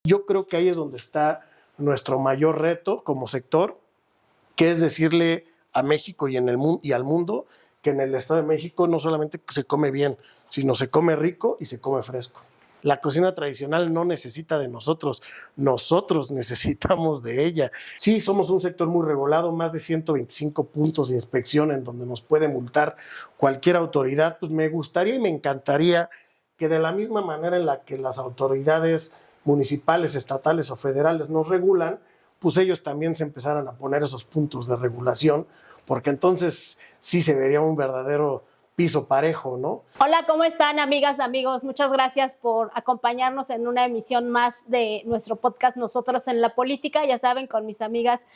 Yo creo que ahí es donde está nuestro mayor reto como sector, que es decirle a México y al mundo que en el Estado de México no solamente se come bien, sino se come rico y se come fresco. La cocina tradicional no necesita de nosotros necesitamos de ella. Sí, somos un sector muy regulado, más de 125 puntos de inspección en donde nos puede multar cualquier autoridad. Pues me gustaría y me encantaría que de la misma manera en la que las autoridades municipales, estatales o federales nos regulan, pues ellos también se empezaran a poner esos puntos de regulación, porque entonces sí se vería un verdadero piso parejo, ¿no? Hola, ¿cómo están, amigas, amigos? Muchas gracias por acompañarnos en una emisión más de nuestro podcast Nosotros en la Política, ya saben, con mis amigas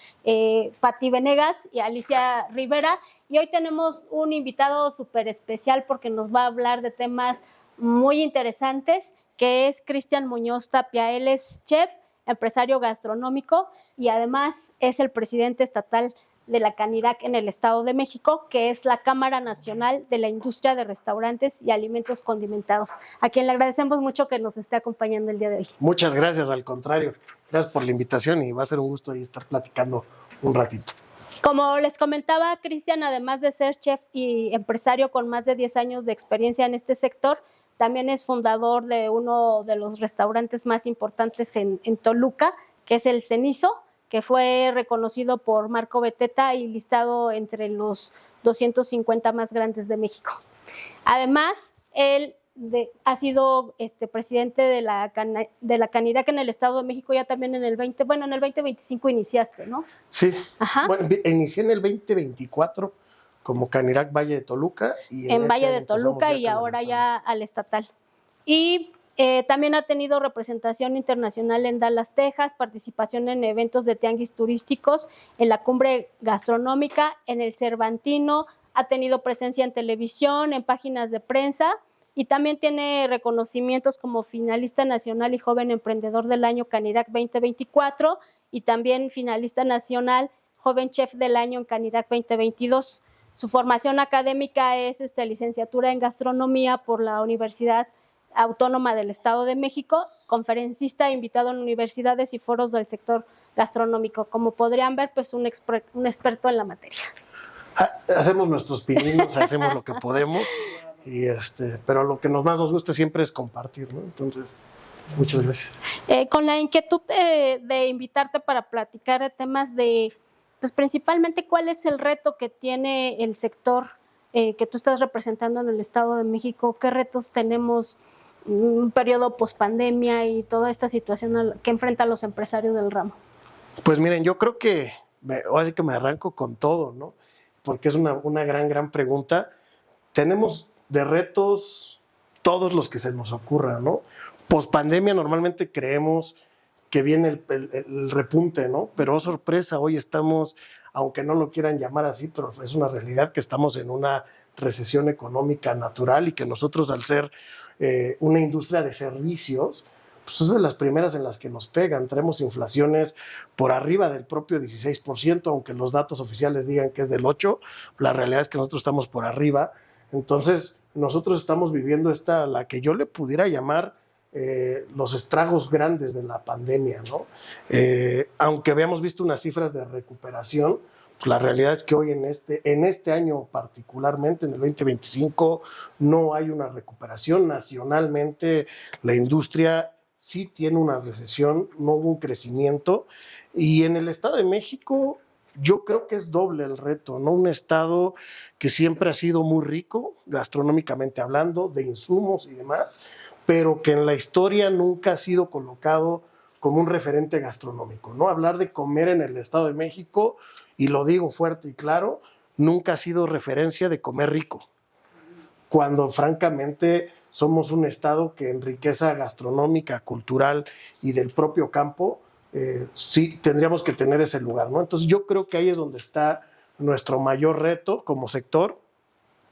Pati Venegas y Alicia Rivera. Y hoy tenemos un invitado súper especial porque nos va a hablar de temas muy interesantes, que es Cristian Muñoz Tapia. Él es chef, empresario gastronómico y además es el presidente estatal de la CANIRAC en el Estado de México, que es la Cámara Nacional de la Industria de Restaurantes y Alimentos Condimentados, a quien le agradecemos mucho que nos esté acompañando el día de hoy. Muchas gracias, al contrario. Gracias por la invitación y va a ser un gusto ahí estar platicando un ratito. Como les comentaba, Cristian, además de ser chef y empresario con más de 10 años de experiencia en este sector, también es fundador de uno de los restaurantes más importantes en Toluca, que es el Cenizo, que fue reconocido por Marco Beteta y listado entre los 250 más grandes de México. Además, él ha sido presidente de la CANIRAC en el Estado de México ya también en el 2025 iniciaste, ¿no? Sí. Ajá. Bueno, inicié en el 2024 como CANIRAC Valle de Toluca. Y en Valle de Toluca y ahora ya al estatal. Y también ha tenido representación internacional en Dallas, Texas, participación en eventos de tianguis turísticos, en la Cumbre Gastronómica, en el Cervantino, ha tenido presencia en televisión, en páginas de prensa y también tiene reconocimientos como finalista nacional y joven emprendedor del año CANIRAC 2024 y también finalista nacional joven chef del año en CANIRAC 2022. Su formación académica es licenciatura en gastronomía por la Universidad Autónoma del Estado de México, conferencista invitado en universidades y foros del sector gastronómico. Como podrían ver, pues un experto en la materia. Hacemos nuestros pininos, hacemos lo que podemos, pero lo que más nos gusta siempre es compartir, ¿no? Entonces, muchas gracias. Con la inquietud de invitarte para platicar de temas pues principalmente, ¿cuál es el reto que tiene el sector que tú estás representando en el Estado de México? ¿Qué retos tenemos? Un periodo pospandemia y toda esta situación que enfrentan los empresarios del ramo. Pues miren, yo creo que así que me arranco con todo, ¿no? Porque es una gran pregunta. Tenemos de retos todos los que se nos ocurran, ¿no? Pospandemia normalmente creemos que viene el repunte, ¿no? Pero oh, sorpresa, hoy estamos, aunque no lo quieran llamar así, pero es una realidad que estamos en una recesión económica natural y que nosotros, al ser una industria de servicios, pues es de las primeras en las que nos pegan. Tenemos inflaciones por arriba del propio 16%, aunque los datos oficiales digan que es del 8%, la realidad es que nosotros estamos por arriba. Entonces, nosotros estamos viviendo la que yo le pudiera llamar los estragos grandes de la pandemia, ¿no? Aunque habíamos visto unas cifras de recuperación, pues la realidad es que hoy en este año particularmente, en el 2025, no hay una recuperación. Nacionalmente, la industria sí tiene una recesión, no hubo un crecimiento. Y en el Estado de México, yo creo que es doble el reto, ¿no? Un estado que siempre ha sido muy rico, gastronómicamente hablando, de insumos y demás, pero que en la historia nunca ha sido colocado como un referente gastronómico, ¿no? Hablar de comer en el Estado de México, y lo digo fuerte y claro, nunca ha sido referencia de comer rico, cuando francamente somos un estado que en riqueza gastronómica, cultural y del propio campo, sí tendríamos que tener ese lugar, ¿no? Entonces yo creo que ahí es donde está nuestro mayor reto como sector,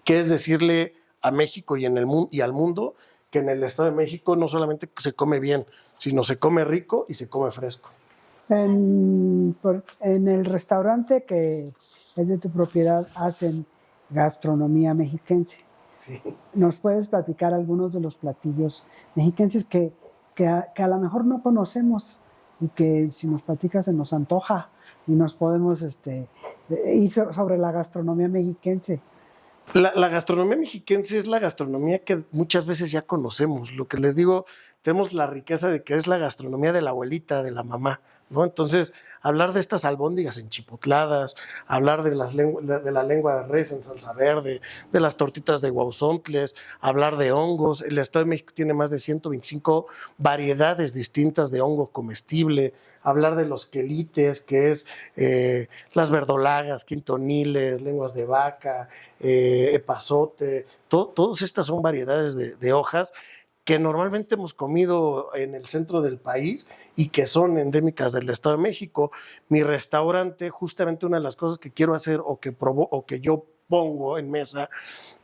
que es decirle a México y al mundo que en el Estado de México no solamente se come bien, sino se come rico y se come fresco. En el restaurante que es de tu propiedad hacen gastronomía mexiquense. Sí. ¿Nos puedes platicar algunos de los platillos mexiquenses que que a lo mejor no conocemos y que si nos platicas se nos antoja y nos podemos ir sobre la gastronomía mexiquense. La gastronomía mexiquense es la gastronomía que muchas veces ya conocemos. Lo que les digo, tenemos la riqueza de que es la gastronomía de la abuelita, de la mamá, ¿no? Entonces, hablar de estas albóndigas enchipotladas, hablar de la lengua de res en salsa verde, de las tortitas de guauzontles, hablar de hongos. El Estado de México tiene más de 125 variedades distintas de hongo comestible. Hablar de los quelites, que es las verdolagas, quintoniles, lenguas de vaca, epazote. Todas estas son variedades de hojas que normalmente hemos comido en el centro del país y que son endémicas del Estado de México. Mi restaurante, justamente una de las cosas que quiero hacer o que yo pongo en mesa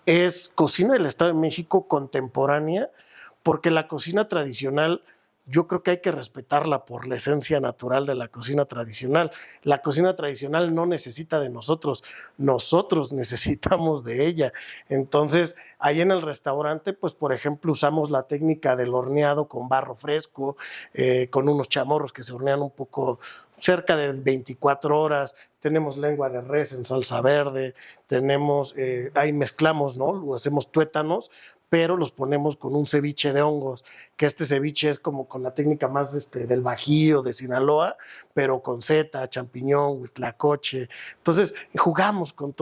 es cocina del Estado de México contemporánea, porque la cocina tradicional yo creo que hay que respetarla por la esencia natural de la cocina tradicional. La cocina tradicional no necesita de nosotros, nosotros necesitamos de ella. Entonces, ahí en el restaurante, pues por ejemplo, usamos la técnica del horneado con barro fresco, con unos chamorros que se hornean un poco cerca de 24 horas. Tenemos lengua de res en salsa verde, ahí mezclamos, ¿no? Hacemos tuétanos, pero los ponemos con un ceviche de hongos, que este ceviche es como con la técnica más del Bajío, de Sinaloa, pero con seta, champiñón, huitlacoche. Entonces, jugamos con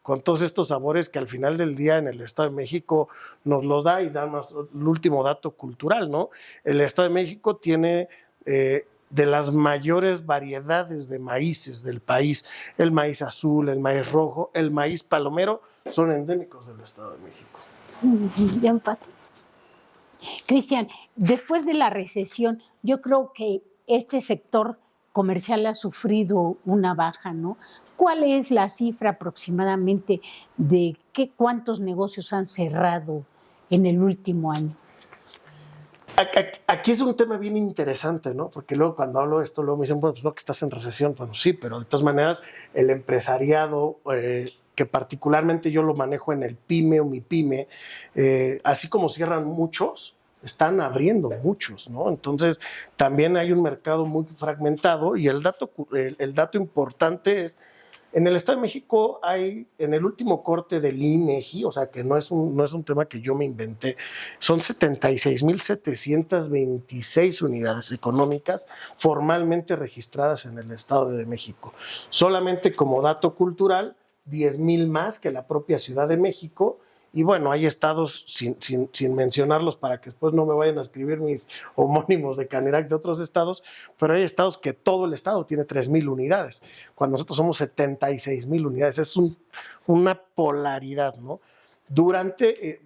con todos estos sabores que al final del día en el Estado de México nos los da. Y damos el último dato cultural, ¿no? El Estado de México tiene de las mayores variedades de maíces del país. El maíz azul, el maíz rojo, el maíz palomero son endémicos del Estado de México. Bien, Pati. Cristian, después de la recesión, yo creo que este sector comercial ha sufrido una baja, ¿no? ¿Cuál es la cifra aproximadamente de cuántos negocios han cerrado en el último año? Aquí es un tema bien interesante, ¿no? Porque luego cuando hablo de esto, luego me dicen, bueno, pues no, que estás en recesión. Bueno, sí, pero de todas maneras el empresariado, que particularmente yo lo manejo en el PYME o mi PYME, así como cierran muchos, están abriendo muchos, ¿no? Entonces también hay un mercado muy fragmentado y el dato importante es, en el Estado de México hay, en el último corte del INEGI, o sea que no es un tema que yo me inventé, son 76,726 unidades económicas formalmente registradas en el Estado de México. Solamente como dato cultural, 10,000 más que la propia Ciudad de México. Y bueno, hay estados, sin mencionarlos para que después no me vayan a escribir mis homónimos de Canirac de otros estados, pero hay estados que todo el estado tiene 3,000 unidades, cuando nosotros somos 76,000 unidades. Es una polaridad, ¿no? Durante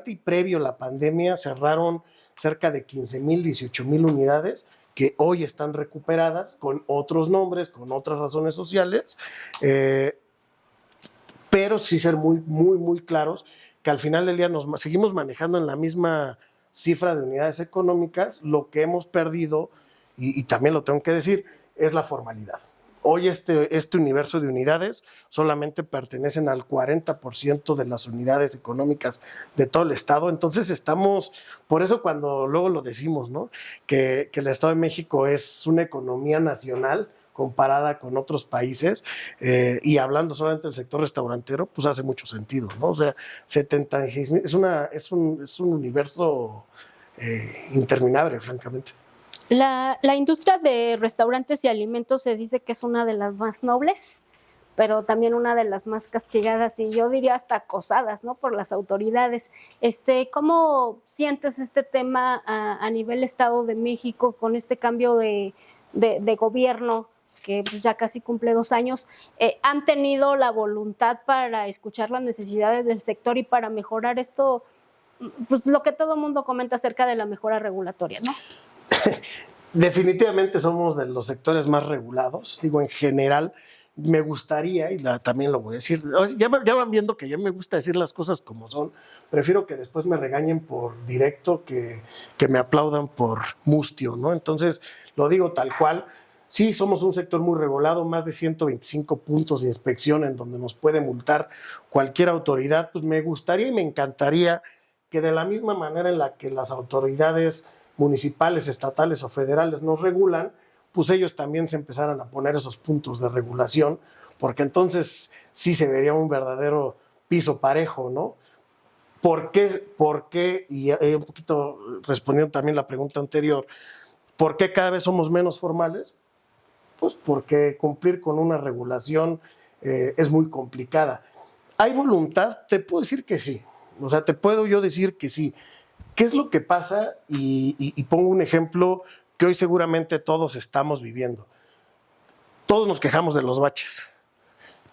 y previo a la pandemia cerraron cerca de 15,000, 18,000 unidades que hoy están recuperadas con otros nombres, con otras razones sociales, pero sí ser muy, muy, muy claros que al final del día nos seguimos manejando en la misma cifra de unidades económicas. Lo que hemos perdido, y también lo tengo que decir, es la formalidad. Hoy este universo de unidades solamente pertenecen al 40% de las unidades económicas de todo el estado. Entonces estamos, por eso cuando luego lo decimos, ¿no? Que el Estado de México es una economía nacional comparada con otros países, y hablando solamente del sector restaurantero, pues hace mucho sentido, ¿no? O sea, 76,000 es un universo interminable, francamente. La industria de restaurantes y alimentos se dice que es una de las más nobles, pero también una de las más castigadas y yo diría hasta acosadas, ¿no? Por las autoridades. ¿Cómo sientes este tema a nivel Estado de México con este cambio de gobierno que ya casi cumple 2 años? ¿Han tenido la voluntad para escuchar las necesidades del sector y para mejorar esto? Pues lo que todo el mundo comenta acerca de la mejora regulatoria, ¿no? Definitivamente somos de los sectores más regulados, digo, en general. Me gustaría, y también lo voy a decir, ya van viendo que ya me gusta decir las cosas como son. Prefiero que después me regañen por directo que me aplaudan por mustio, ¿no? Entonces, lo digo tal cual. Sí, somos un sector muy regulado, más de 125 puntos de inspección en donde nos puede multar cualquier autoridad. Pues me gustaría y me encantaría que de la misma manera en la que las autoridades municipales, estatales o federales nos regulan, pues ellos también se empezaran a poner esos puntos de regulación, porque entonces sí se vería un verdadero piso parejo, ¿no? ¿Por qué? Y un poquito respondiendo también la pregunta anterior, ¿por qué cada vez somos menos formales? Pues porque cumplir con una regulación es muy complicada. ¿Hay voluntad? Te puedo decir que sí. O sea, te puedo yo decir que sí. ¿Qué es lo que pasa? Y pongo un ejemplo que hoy seguramente todos estamos viviendo. Todos nos quejamos de los baches,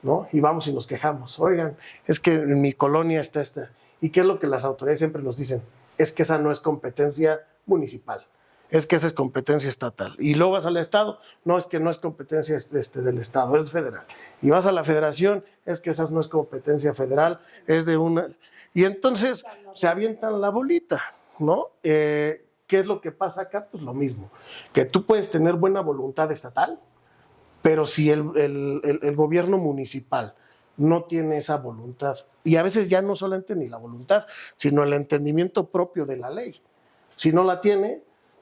¿no? Y vamos y nos quejamos. Oigan, es que en mi colonia está esta. ¿Y qué es lo que las autoridades siempre nos dicen? Es que esa no es competencia municipal. Es que esa es competencia estatal. Y luego vas al Estado, no, es que no es competencia del Estado, es federal. Y vas a la Federación, es que esa no es competencia federal, es de una... Y entonces se avientan la bolita, ¿no? ¿Qué es lo que pasa acá? Pues lo mismo, que tú puedes tener buena voluntad estatal, pero si el gobierno municipal no tiene esa voluntad, y a veces ya no solamente ni la voluntad, sino el entendimiento propio de la ley, si no la tiene,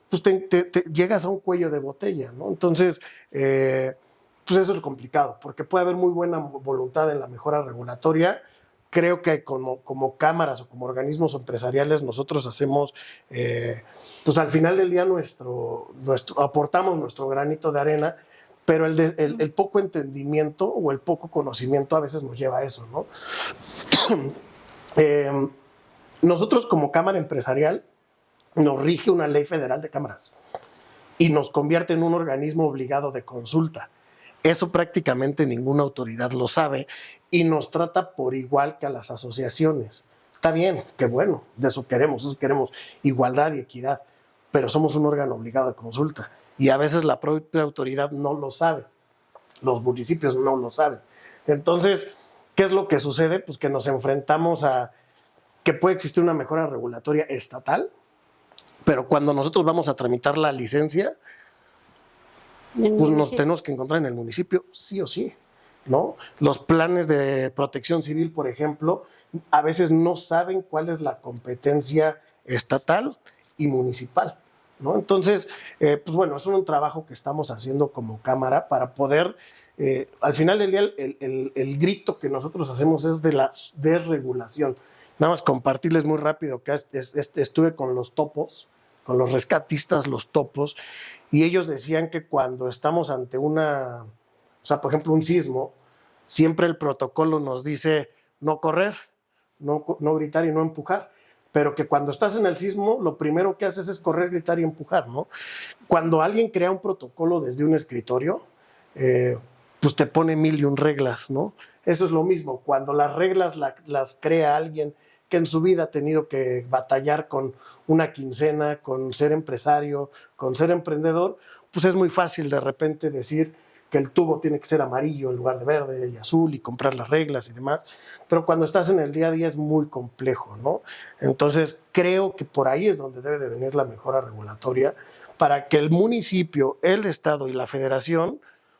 pues te llegas a un cuello de botella, ¿no? Entonces, pues eso es complicado, porque puede haber muy buena voluntad en la mejora regulatoria. Creo que como cámaras o como organismos empresariales nosotros hacemos, pues al final del día aportamos nuestro granito de arena, pero el poco entendimiento o el poco conocimiento a veces nos lleva a eso, ¿no? Nosotros como cámara empresarial nos rige una ley federal de cámaras y nos convierte en un organismo obligado de consulta. Eso prácticamente ninguna autoridad lo sabe y nos trata por igual que a las asociaciones. Está bien, qué bueno, de eso queremos igualdad y equidad, pero somos un órgano obligado de consulta y a veces la propia autoridad no lo sabe, los municipios no lo saben. Entonces, ¿qué es lo que sucede? Pues que nos enfrentamos a que puede existir una mejora regulatoria estatal, pero cuando nosotros vamos a tramitar la licencia, pues nos tenemos que encontrar en el municipio sí o sí, ¿no? Los planes de protección civil, por ejemplo, a veces no saben cuál es la competencia estatal y municipal, ¿no? Entonces, pues bueno, es un trabajo que estamos haciendo como cámara para poder, al final del día, el grito que nosotros hacemos es de la desregulación. Nada más compartirles muy rápido que estuve con los topos, con los rescatistas, los topos, y ellos decían que cuando estamos ante o sea, por ejemplo, un sismo, siempre el protocolo nos dice no correr, no gritar y no empujar, pero que cuando estás en el sismo, lo primero que haces es correr, gritar y empujar, ¿no? Cuando alguien crea un protocolo desde un escritorio, pues te pone 1001 reglas, ¿no? Eso es lo mismo, cuando las reglas las crea alguien que en su vida ha tenido que batallar con una quincena, con ser empresario, con ser emprendedor, pues es muy fácil de repente decir que el tubo tiene que ser amarillo en lugar de verde y azul y comprar las reglas y demás, pero cuando estás en el día a día es muy complejo, ¿no? Entonces creo que por ahí es donde debe de venir la mejora regulatoria para que el municipio, el estado y la federación,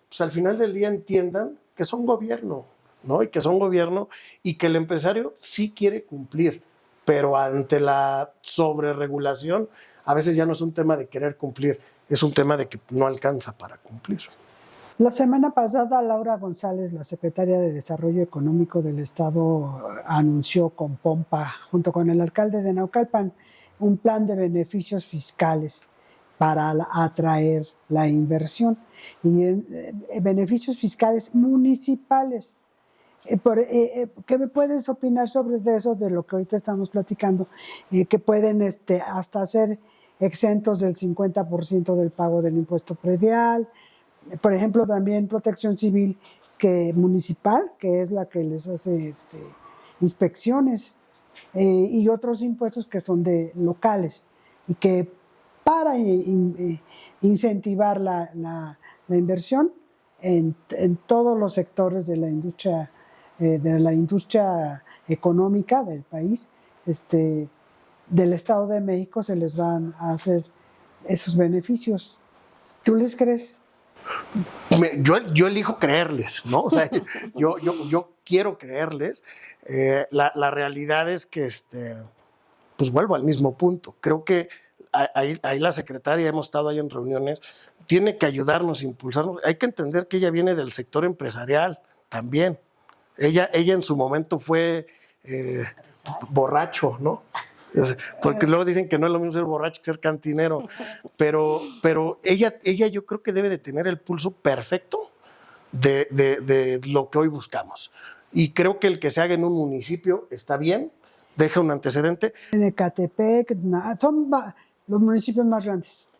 pues al final del día entiendan que son gobierno, ¿no? Y que son gobierno y que el empresario sí quiere cumplir, pero ante la sobreregulación a veces ya no es un tema de querer cumplir, es un tema de que no alcanza para cumplir. La semana pasada, Laura González, la secretaria de Desarrollo Económico del Estado, anunció con pompa, junto con el alcalde de Naucalpan, un plan de beneficios fiscales para atraer la inversión y beneficios fiscales municipales. ¿Qué me puedes opinar sobre eso, de lo que ahorita estamos platicando? Que pueden hasta ser exentos del 50% del pago del impuesto predial. Por ejemplo, también Protección Civil municipal, que es la que les hace inspecciones, y otros impuestos que son locales, y que para incentivar la inversión en todos los sectores de la industria económica del país, del Estado de México se les van a hacer esos beneficios. ¿Tú les crees? Yo elijo creerles, ¿no? O sea, yo quiero creerles. La realidad es que, pues vuelvo al mismo punto. Creo que ahí la secretaria, hemos estado ahí en reuniones, tiene que ayudarnos, impulsarnos. Hay que entender que ella viene del sector empresarial también. Ella en su momento fue borracho, ¿no? Porque luego dicen que no es lo mismo ser borracho que ser cantinero, pero ella yo creo que debe de tener el pulso perfecto de lo que hoy buscamos. Y creo que el que se haga en un municipio está bien, deja un antecedente. En Ecatepec, son los municipios más grandes.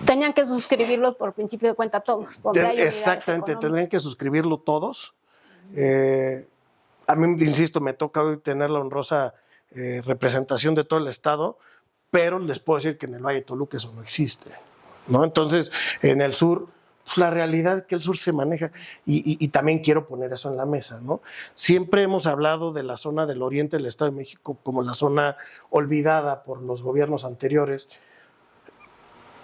Tenían que suscribirlo por principio de cuenta todos. Donde hay Exactamente, tendrían que suscribirlo todos. A mí, insisto, me toca hoy tener la honrosa representación de todo el estado, pero les puedo decir que en el Valle de Toluca eso no existe, ¿no? Entonces, en el sur, pues la realidad es que el sur se maneja, y también quiero poner eso en la mesa, ¿no? Siempre hemos hablado de la zona del oriente del Estado de México como la zona olvidada por los gobiernos anteriores,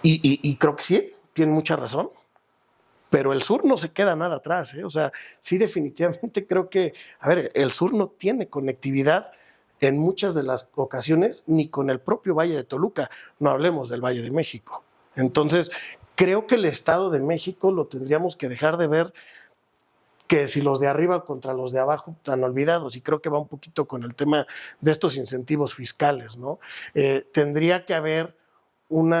y creo que sí, tienen mucha razón. Pero el sur no se queda nada atrás, ¿eh? O sea, sí, definitivamente creo que, a ver, el sur no tiene conectividad en muchas de las ocasiones ni con el propio Valle de Toluca, no hablemos del Valle de México. Entonces, creo que el Estado de México lo tendríamos que dejar de ver que si los de arriba contra los de abajo están olvidados, y creo que va un poquito con el tema de estos incentivos fiscales, ¿no? Tendría que haber un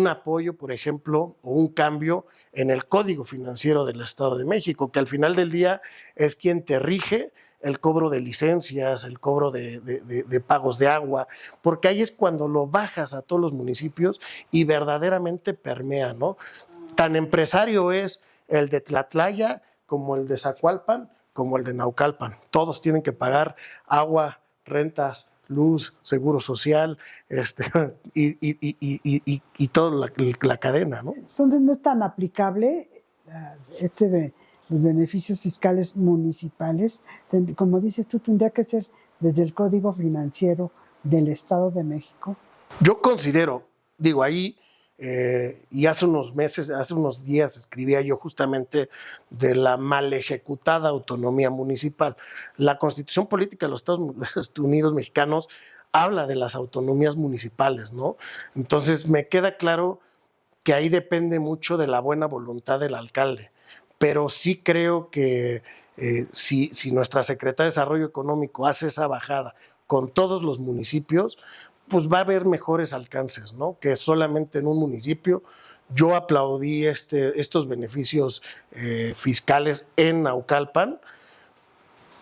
apoyo, por ejemplo, o un cambio en el Código Financiero del Estado de México, que al final del día es quien te rige el cobro de licencias, el cobro de pagos de agua, porque ahí es cuando lo bajas a todos los municipios y verdaderamente permea, ¿no? Tan empresario es el de Tlatlaya como el de Zacualpan, como el de Naucalpan. Todos tienen que pagar agua, rentas, luz, seguro social, y toda la cadena, ¿no? Entonces no es tan aplicable los beneficios fiscales municipales. Como dices tú, tendría que ser desde el Código Financiero del Estado de México. Yo considero, digo, ahí, y hace unos días escribía yo justamente de la mal ejecutada autonomía municipal. La Constitución Política de los Estados Unidos Mexicanos habla de las autonomías municipales, ¿no? Entonces me queda claro que ahí depende mucho de la buena voluntad del alcalde, pero sí creo que si nuestra Secretaría de Desarrollo Económico hace esa bajada con todos los municipios, pues va a haber mejores alcances, ¿no? Que solamente en un municipio. Yo aplaudí estos beneficios fiscales en Naucalpan,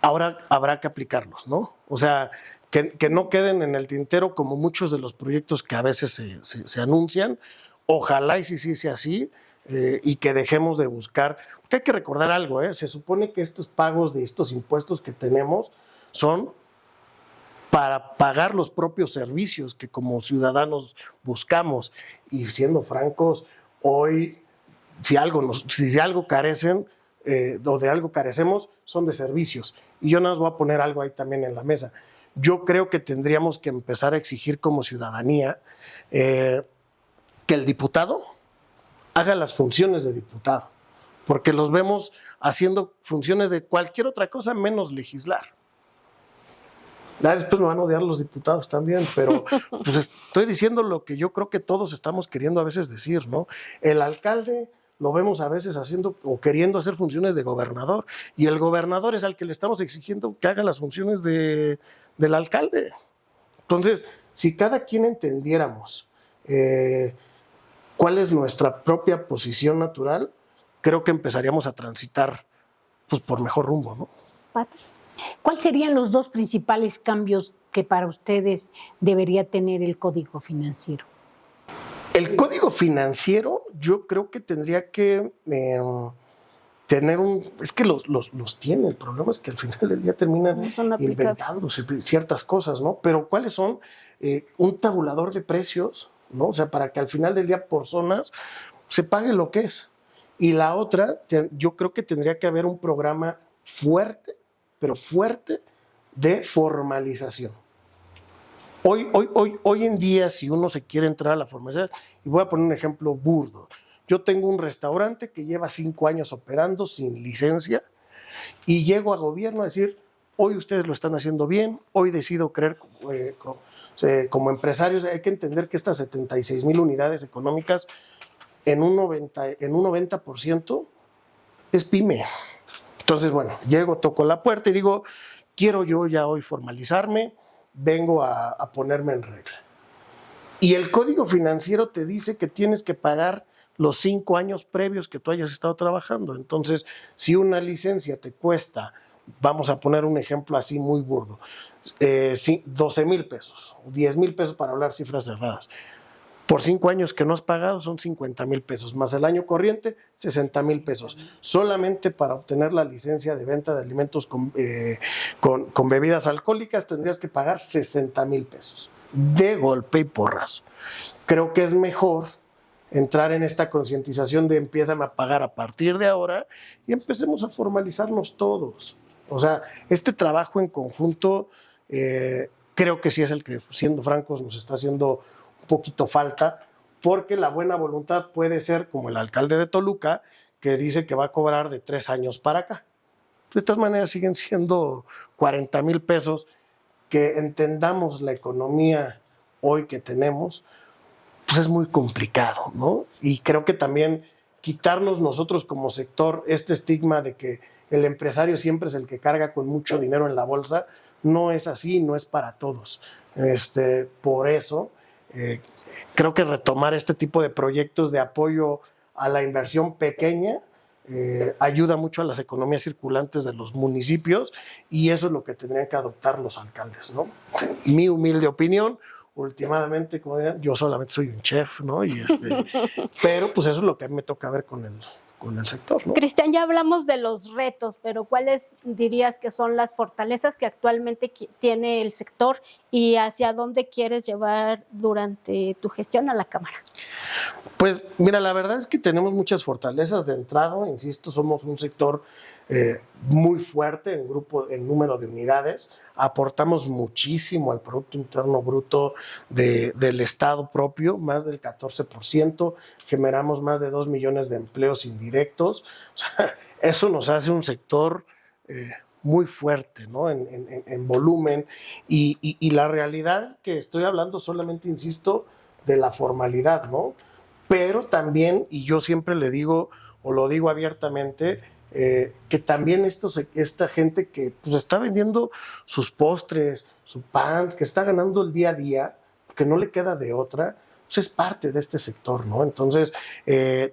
ahora habrá que aplicarlos, ¿no? O sea, que no queden en el tintero como muchos de los proyectos que a veces se anuncian. Ojalá y sí sea así, y que dejemos de buscar, porque hay que recordar algo, se supone que estos pagos de estos impuestos que tenemos son para pagar los propios servicios que como ciudadanos buscamos, y siendo francos, hoy si de algo carecen o de algo carecemos, son de servicios. Y yo nada más voy a poner algo ahí también en la mesa. Yo creo que tendríamos que empezar a exigir como ciudadanía que el diputado haga las funciones de diputado, porque los vemos haciendo funciones de cualquier otra cosa menos legislar. Después me van a odiar los diputados también, pero pues estoy diciendo lo que yo creo que todos estamos queriendo a veces decir, ¿no? El alcalde lo vemos a veces haciendo o queriendo hacer funciones de gobernador, y el gobernador es al que le estamos exigiendo que haga las funciones del alcalde. Entonces, si cada quien entendiéramos cuál es nuestra propia posición natural, creo que empezaríamos a transitar pues por mejor rumbo, ¿no? ¿Cuáles serían los dos principales cambios que para ustedes debería tener el Código Financiero? El Código Financiero yo creo que tendría que tener es que los tiene, el problema es que al final del día terminan inventándose ciertas cosas, ¿no? Pero ¿cuáles son? Un tabulador de precios, ¿no? O sea, para que al final del día por zonas se pague lo que es. Y la otra, yo creo que tendría que haber un programa fuerte, pero fuerte, de formalización. Hoy en día, si uno se quiere entrar a la formalización, y voy a poner un ejemplo burdo, yo tengo un restaurante que lleva 5 años operando sin licencia, y llego a gobierno a decir, hoy ustedes lo están haciendo bien, hoy decido Como empresarios hay que entender que estas 76,000 unidades económicas en un 90% es pyme. Entonces, bueno, llego, toco la puerta y digo, quiero yo ya hoy formalizarme, vengo a ponerme en regla. Y el Código Financiero te dice que tienes que pagar los 5 años previos que tú hayas estado trabajando. Entonces, si una licencia te cuesta, vamos a poner un ejemplo así muy burdo, 12,000 pesos, 10,000 pesos para hablar cifras cerradas. Por 5 años que no has pagado son 50,000 pesos, más el año corriente, 60,000 pesos. Solamente para obtener la licencia de venta de alimentos con bebidas alcohólicas tendrías que pagar 60,000 pesos, de golpe y porrazo. Creo que es mejor entrar en esta concientización de empiézame a pagar a partir de ahora y empecemos a formalizarnos todos. O sea, este trabajo en conjunto creo que sí es el que, siendo francos, nos está haciendo un poquito falta, porque la buena voluntad puede ser como el alcalde de Toluca, que dice que va a cobrar de 3 años para acá. De todas maneras siguen siendo 40,000 pesos, que entendamos la economía hoy que tenemos, pues es muy complicado, ¿no? Y creo que también quitarnos nosotros como sector este estigma de que el empresario siempre es el que carga con mucho dinero en la bolsa, no es así, no es para todos. Por eso, creo que retomar este tipo de proyectos de apoyo a la inversión pequeña ayuda mucho a las economías circulantes de los municipios, y eso es lo que tendrían que adoptar los alcaldes, ¿no? Mi humilde opinión, últimamente, como dirán, yo solamente soy un chef, ¿no? Pero pues eso es lo que a mí me toca ver con el sector, ¿no? Cristian, ya hablamos de los retos, pero ¿cuáles dirías que son las fortalezas que actualmente tiene el sector y hacia dónde quieres llevar durante tu gestión a la Cámara? Pues mira, la verdad es que tenemos muchas fortalezas de entrada, insisto, somos un sector muy fuerte en número de unidades, aportamos muchísimo al Producto Interno Bruto del Estado propio, más del 14%, generamos más de 2 millones de empleos indirectos. O sea, eso nos hace un sector muy fuerte, ¿no? en volumen, y la realidad es que estoy hablando solamente, insisto, de la formalidad, ¿no? Pero también, y yo siempre le digo, o lo digo abiertamente, que también esta gente que pues está vendiendo sus postres, su pan, que está ganando el día a día, porque no le queda de otra, pues es parte de este sector, ¿no? Entonces,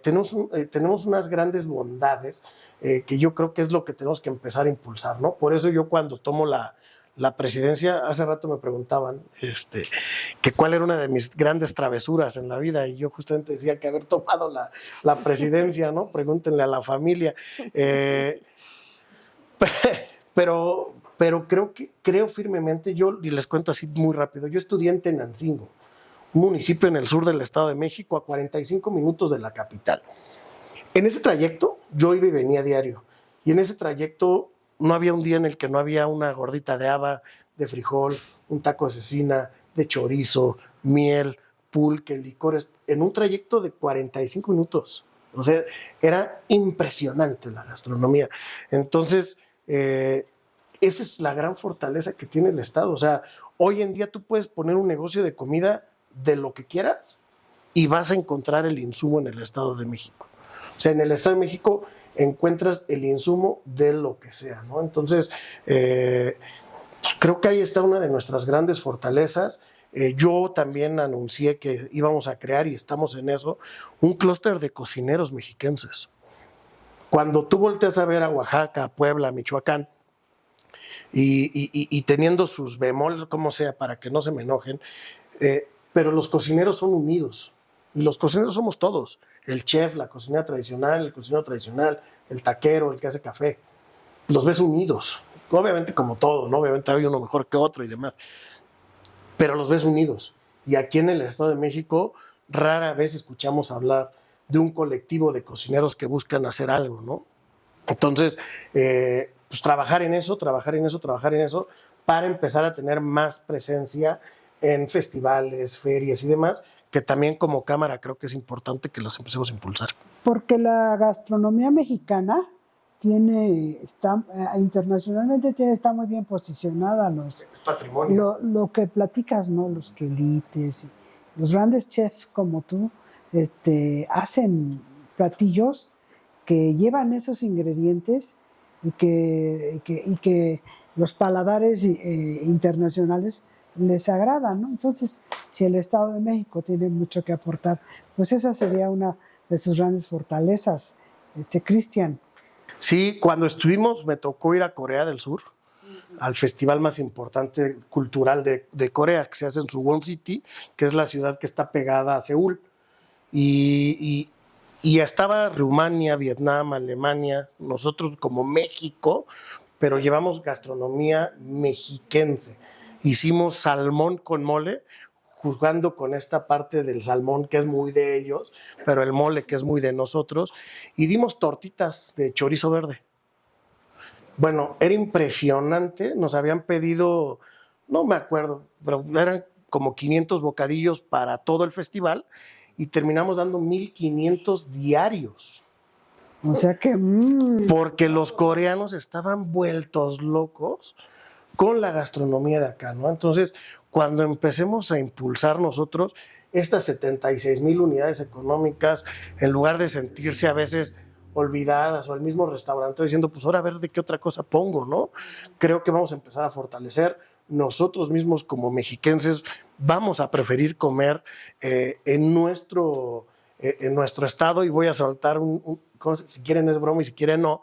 tenemos unas grandes bondades que yo creo que es lo que tenemos que empezar a impulsar, ¿no? Por eso yo cuando tomo la presidencia, hace rato me preguntaban que cuál era una de mis grandes travesuras en la vida, y yo justamente decía que haber tomado la presidencia, ¿no? Pregúntenle a la familia. Pero creo firmemente, y les cuento así muy rápido, yo estudié en Tenancingo, un municipio en el sur del Estado de México, a 45 minutos de la capital. En ese trayecto, yo iba y venía diario, y en ese trayecto no había un día en el que no había una gordita de haba, de frijol, un taco de cecina, de chorizo, miel, pulque, licores, en un trayecto de 45 minutos. O sea, era impresionante la gastronomía. Entonces, esa es la gran fortaleza que tiene el Estado. O sea, hoy en día tú puedes poner un negocio de comida de lo que quieras y vas a encontrar el insumo en el Estado de México. O sea, en el Estado de México encuentras el insumo de lo que sea, ¿no? Entonces, pues creo que ahí está una de nuestras grandes fortalezas. Yo también anuncié que íbamos a crear, y estamos en eso, un clúster de cocineros mexiquenses. Cuando tú volteas a ver a Oaxaca, Puebla, Michoacán, y teniendo sus bemoles, como sea, para que no se me enojen, pero los cocineros son unidos, y los cocineros somos todos. El chef, la cocinera tradicional, el cocinero tradicional, el taquero, el que hace café, los ves unidos. Obviamente como todo, ¿no? Obviamente hay uno mejor que otro y demás, pero los ves unidos. Y aquí en el Estado de México rara vez escuchamos hablar de un colectivo de cocineros que buscan hacer algo, ¿no? Entonces, pues trabajar en eso, para empezar a tener más presencia en festivales, ferias y demás, que también como Cámara creo que es importante que las empecemos a impulsar. Porque la gastronomía mexicana internacionalmente está muy bien posicionada. Es patrimonio. Lo que platicas, ¿no? Los quelites, los grandes chefs como tú, hacen platillos que llevan esos ingredientes y que los paladares internacionales les agradan, ¿no? Entonces, si el Estado de México tiene mucho que aportar, pues esa sería una de sus grandes fortalezas, Cristian. Sí, cuando estuvimos me tocó ir a Corea del Sur, al festival más importante cultural de Corea, que se hace en Suwon City, que es la ciudad que está pegada a Seúl. Y estaba Rumania, Vietnam, Alemania, nosotros como México, pero llevamos gastronomía mexiquense. Hicimos salmón con mole, jugando con esta parte del salmón que es muy de ellos, pero el mole que es muy de nosotros, y dimos tortitas de chorizo verde. Bueno, era impresionante, nos habían pedido, no me acuerdo, pero eran como 500 bocadillos para todo el festival y terminamos dando 1,500 diarios. O sea que... Porque los coreanos estaban vueltos locos con la gastronomía de acá, ¿no? Entonces, cuando empecemos a impulsar nosotros estas 76,000 unidades económicas, en lugar de sentirse a veces olvidadas o el mismo restaurante diciendo, pues ahora a ver de qué otra cosa pongo, ¿no? Creo que vamos a empezar a fortalecer. Nosotros mismos como mexiquenses vamos a preferir comer en nuestro estado, y voy a soltar si quieren es broma y si quieren no,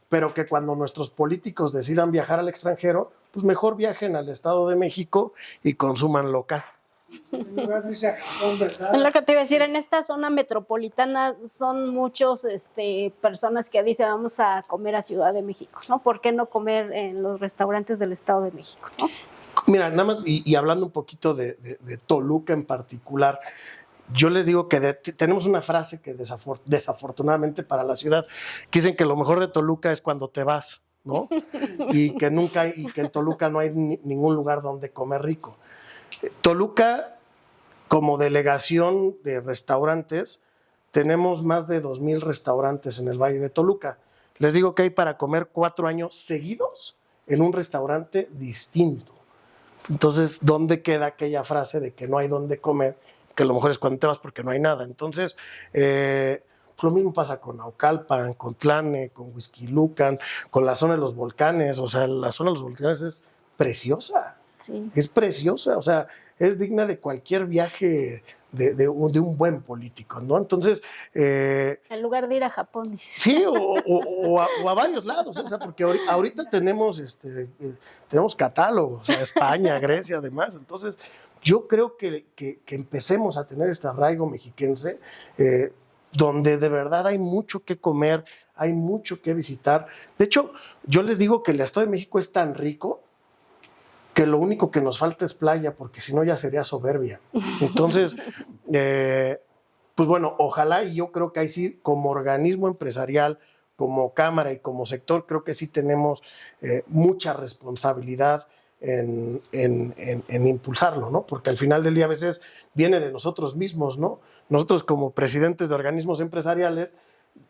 pero que cuando nuestros políticos decidan viajar al extranjero, pues mejor viajen al Estado de México y consuman local. En lugar de irse a Japón, ¿verdad? Es lo que te iba a decir, en esta zona metropolitana son muchos personas que dicen vamos a comer a Ciudad de México, ¿no? ¿Por qué no comer en los restaurantes del Estado de México, ¿no? Mira, nada más, y hablando un poquito de Toluca en particular, yo les digo que tenemos una frase que desafortunadamente para la ciudad, que dicen que lo mejor de Toluca es cuando te vas, ¿no? Y que en Toluca no hay ningún lugar donde comer rico. Toluca, como delegación de restaurantes, tenemos más de 2,000 restaurantes en el Valle de Toluca. Les digo que hay para comer 4 años seguidos en un restaurante distinto. Entonces, ¿dónde queda aquella frase de que no hay dónde comer? Que lo mejor es cuando te vas porque no hay nada. Entonces, lo mismo pasa con Naucalpan, con Tlane, con Huixquilucan, con la zona de los volcanes. O sea, la zona de los volcanes es preciosa. Sí. Es preciosa, o sea, es digna de cualquier viaje de un buen político, ¿no? Entonces... en lugar de ir a Japón. Sí, o a varios lados, o sea, porque ahorita tenemos catálogos, o sea, España, Grecia, además. Entonces, yo creo que empecemos a tener este arraigo mexiquense, donde de verdad hay mucho que comer, hay mucho que visitar. De hecho, yo les digo que el Estado de México es tan rico que lo único que nos falta es playa, porque si no ya sería soberbia. Entonces, pues bueno, ojalá, y yo creo que ahí sí, como organismo empresarial, como Cámara y como sector, creo que sí tenemos mucha responsabilidad en impulsarlo, ¿no? Porque al final del día a veces viene de nosotros mismos, ¿no? Nosotros como presidentes de organismos empresariales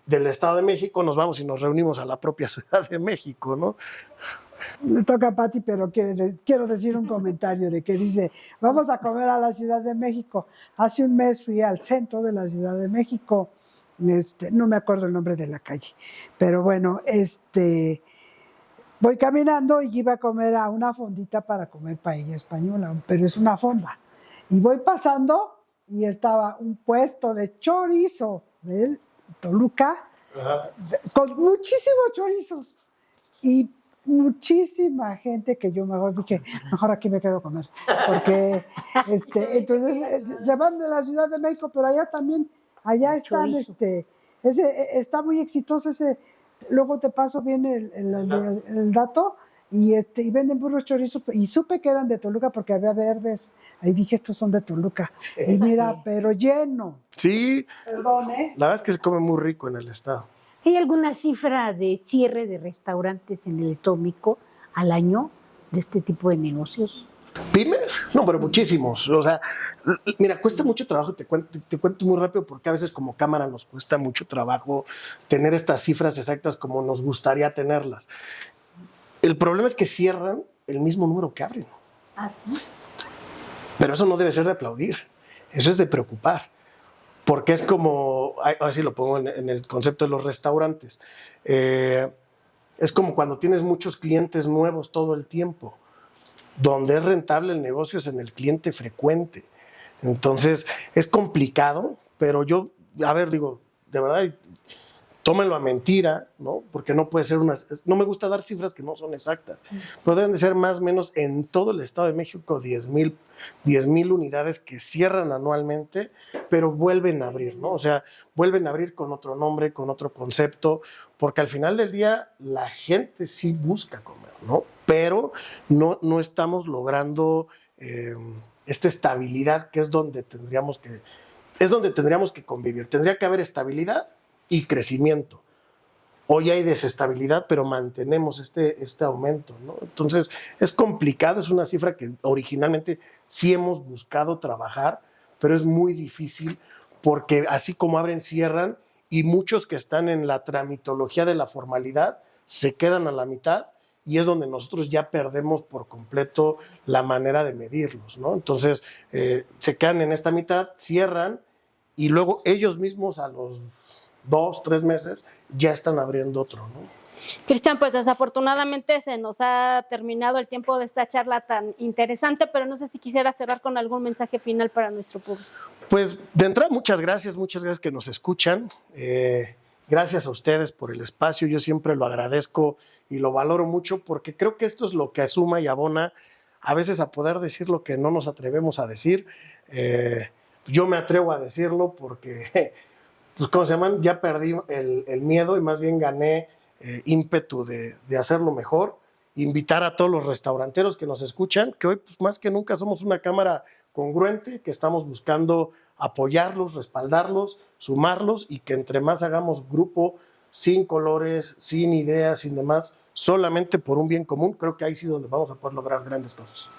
del Estado de México nos vamos y nos reunimos a la propia Ciudad de México, ¿no? Le toca a Pati, pero quiero decir un comentario de que dice, vamos a comer a la Ciudad de México. Hace un mes fui al centro de la Ciudad de México, no me acuerdo el nombre de la calle, pero bueno, voy caminando y iba a comer a una fondita para comer paella española, pero es una fonda. Y voy pasando y estaba un puesto de chorizo de Toluca, con muchísimos chorizos. Y muchísima gente que yo mejor dije, mejor aquí me quedo a comer, porque entonces se van de la Ciudad de México, pero allá también, allá están, está muy exitoso ese, luego te paso bien el dato, y venden puros chorizos, y supe que eran de Toluca porque había verdes, ahí dije, estos son de Toluca, y mira, pero lleno. Sí, perdón, la verdad es que se come muy rico en el estado. ¿Hay alguna cifra de cierre de restaurantes en el Estado de México al año de este tipo de negocios? ¿Pymes? No, pero muchísimos. O sea, mira, cuesta mucho trabajo, te cuento muy rápido porque a veces como cámara nos cuesta mucho trabajo tener estas cifras exactas como nos gustaría tenerlas. El problema es que cierran el mismo número que abren. ¿Ah, sí? Pero eso no debe ser de aplaudir, eso es de preocupar. Porque es como, así lo pongo en el concepto de los restaurantes, es como cuando tienes muchos clientes nuevos todo el tiempo. Donde es rentable el negocio es en el cliente frecuente. Entonces, es complicado, pero yo, a ver, digo, de verdad, tómenlo a mentira, ¿no? Porque no puede ser no me gusta dar cifras que no son exactas, pero deben de ser más o menos en todo el Estado de México 10,000 unidades que cierran anualmente, pero vuelven a abrir, ¿no? O sea, vuelven a abrir con otro nombre, con otro concepto, porque al final del día la gente sí busca comer, ¿no? Pero no estamos logrando esta estabilidad que es donde tendríamos que convivir. Tendría que haber estabilidad y crecimiento. Hoy hay desestabilidad, pero mantenemos este aumento, ¿no? Entonces, es complicado, es una cifra que originalmente sí hemos buscado trabajar, pero es muy difícil porque así como abren, cierran, y muchos que están en la tramitología de la formalidad se quedan a la mitad y es donde nosotros ya perdemos por completo la manera de medirlos, ¿no? Entonces, se quedan en esta mitad, cierran, y luego ellos mismos a los 2, 3 meses ya están abriendo otro, ¿no? Cristian, pues desafortunadamente se nos ha terminado el tiempo de esta charla tan interesante, pero no sé si quisiera cerrar con algún mensaje final para nuestro público. Pues de entrada, muchas gracias que nos escuchan. Gracias a ustedes por el espacio, yo siempre lo agradezco y lo valoro mucho porque creo que esto es lo que suma y abona a veces a poder decir lo que no nos atrevemos a decir. Yo me atrevo a decirlo porque, pues, ¿cómo se llaman? Ya perdí el miedo y más bien gané ímpetu de hacerlo mejor. Invitar a todos los restauranteros que nos escuchan, que hoy pues, más que nunca somos una cámara congruente, que estamos buscando apoyarlos, respaldarlos, sumarlos y que entre más hagamos grupo, sin colores, sin ideas, sin demás, solamente por un bien común, creo que ahí sí donde vamos a poder lograr grandes cosas.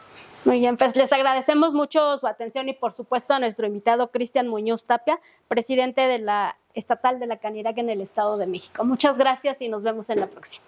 Muy bien, pues les agradecemos mucho su atención y por supuesto a nuestro invitado Cristian Muñoz Tapia, presidente de la estatal de la Canirac en el Estado de México. Muchas gracias y nos vemos en la próxima.